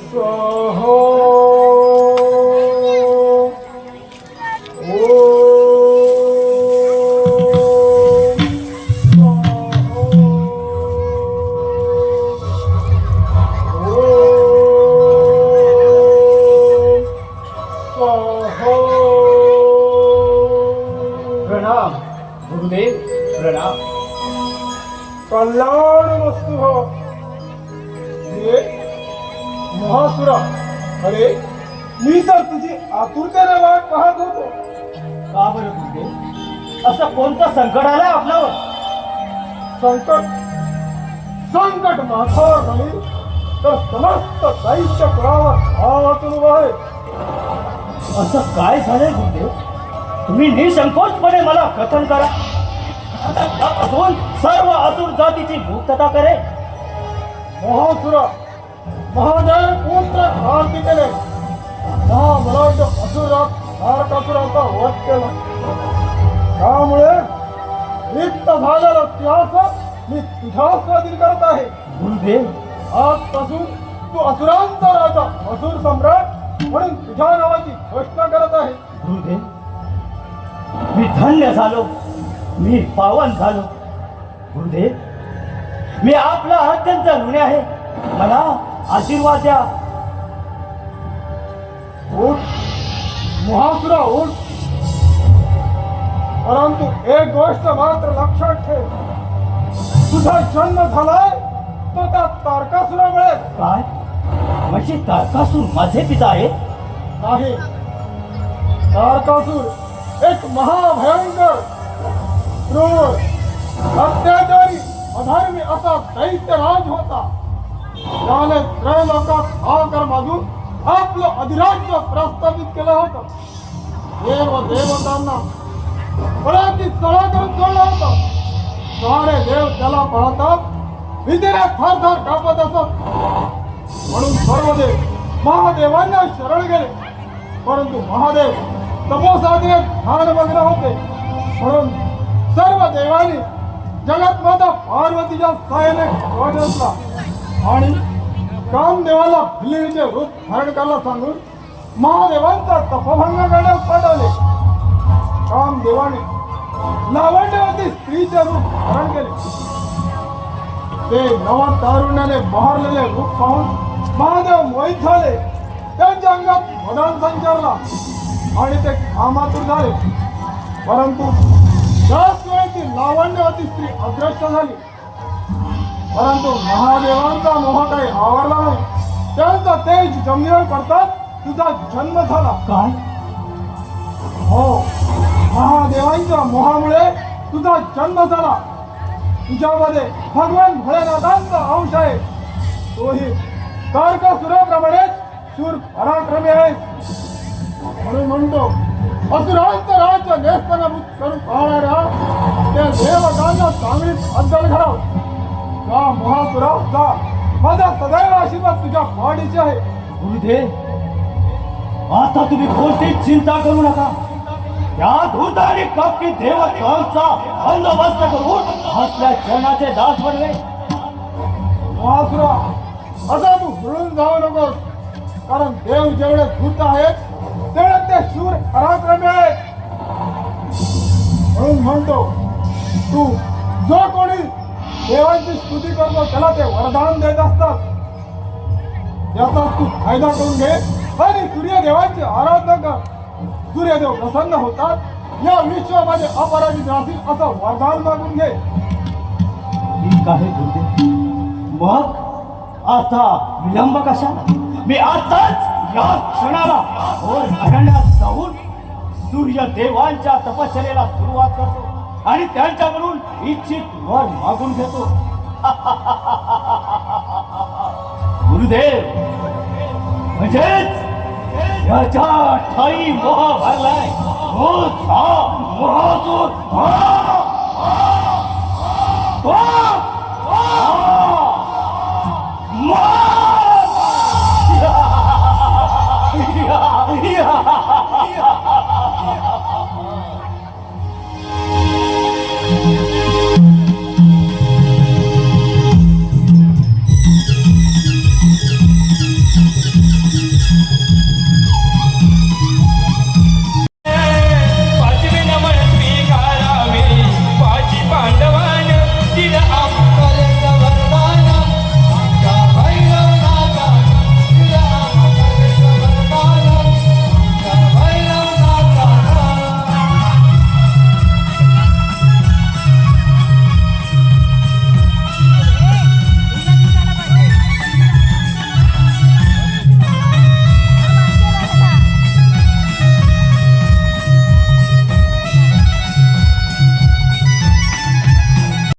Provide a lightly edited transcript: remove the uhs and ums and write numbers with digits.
स्वाहा प्रणाम गुरुदेव प्रणाम. कल्याण वस्तु हो ये महासुरा. अरे मी तर तुझी आतुरतेने वाट पाहत होतो. का बरं गुरुदेव, असं कोणतं संकट आलंय आपल्यावर? संकट संकट माथावर नाही तर समस्त दैत्य कुळावर हातून उभा आहे. असं काय झालंय गुरुदेव? तुम्ही निसंकोचपणे मला कथन करा. असून सर्व असुर जातीची मुक्तता करे. महासुरा महादेव पुत्र कार्तिकेने महाबलाढ्य असुरात तारकासुराचा वध केला. त्यामुळे रिक्त झालेला इतिहास मी तुझ्या स्वाधीन करत आहे. गुरुदेव, आजपासून तू असुरांचा राजा असुर सम्राट म्हणून तुझ्या नावाची घोषणा करत आहे. गुरुदेव, मी धन्य झालो, मी पावन झालो. गुरुदेव, मी आपला अत्यंत ऋणी आहे. मला आशीर्वाद द्या. उठ महासुरा उठ. परंतु एक गोष्ट मात्र लक्षात ठेव. तुझा जन्म झालाय तो त्या तारकासुरामुळे काय म्हणजे तारकासूर माझे पिता आहे? नाही. तारकासुर एक महाभयंकर क्रूर अत्याचारी अधर्मी असा दैत्यराज होता. त्याने त्रैलोकात आकर मागून आपलं अधिराज्य प्रस्थापित केलं होतं. देव देवतांना परातीत तळा करून सोडलं होतं. सारे देव त्याला पाहतात भीतीने थरथर कापत असत. म्हणून सर्व देव महादेवांना शरण गेले. परंतु महादेव तपोसाधनेत ध्यानमग्न होते. म्हणून सर्व देवांनी जगतमाता पार्वतीच्या साह्याने ध्वज रचला आणि कामदेवाला भिलीचे रूप धारण करायला सांगून महादेवांचा तपभंग करण्यास पाठवले. कामदेवाने लावण्यवती स्त्रीचे रूप धारण केले. ते नवा तारुण्याने बहरलेले रूप पाहून महादेव मोहित झाले. त्यांच्या अंगात मदन संचारला आणि ते कामातूर झाले. परंतु त्याच वेळी ती लावण्यवती स्त्री अदृश्य झाली. परंतु महादेवांचा मोह काही आवरला नाही. त्यांचा तेज जमिनीवर पडताच तुझा जन्म झाला. काय? हो, महादेवांच्या मोहामुळे तुझा जन्म झाला. तुझ्यामध्ये भगवान भोलेनाथांचा अंश आहे. तोही तारकासुराप्रमाणेच शूर पराक्रमी आहे. म्हणून म्हणतो असुरांचं राज्य नेस्तनाभूत करून पाहणाऱ्या त्या देवतांना चांगलीच अद्दल घडाव. त्या महासुराचा माझा सदैव आशीर्वाद तुझ्या पाठीशी आहे. गुरुदेव, आता तुम्ही कोणतीच चिंता करू नका. या धूत आणि कपटी देवतांचा बंदोबस्त करून आपल्या जनाचे दास बनवे. महासुरा, असा तू हुळून जाऊ नकोस. कारण देव जेवढे धूत आहेत तेवढे ते शूर पराक्रमी आहेत. म्हणून म्हणतो तू जो कोणी देवांची स्तुती करतो त्याला ते वरदान देत असतात. याचा तू फायदा करून घे आणि सूर्यदेवांची आराधना कर. सूर्यदेव प्रसन्न होतात. या विश्वामध्ये अपराजित राहतील असं वरदान मागून घे. ठीक आहे गुरुदेव. मग आता विलंब कशाला? मी आताच या क्षणाला अरण्यात जाऊन सूर्यदेवांच्या तपश्चर्येला सुरुवात करतो आणि त्यांच्याकडून इच्छित वर मागून घेतो. गुरुदेव, म्हणजेच याच्या ठाई मोह भरलाय. मोहासूर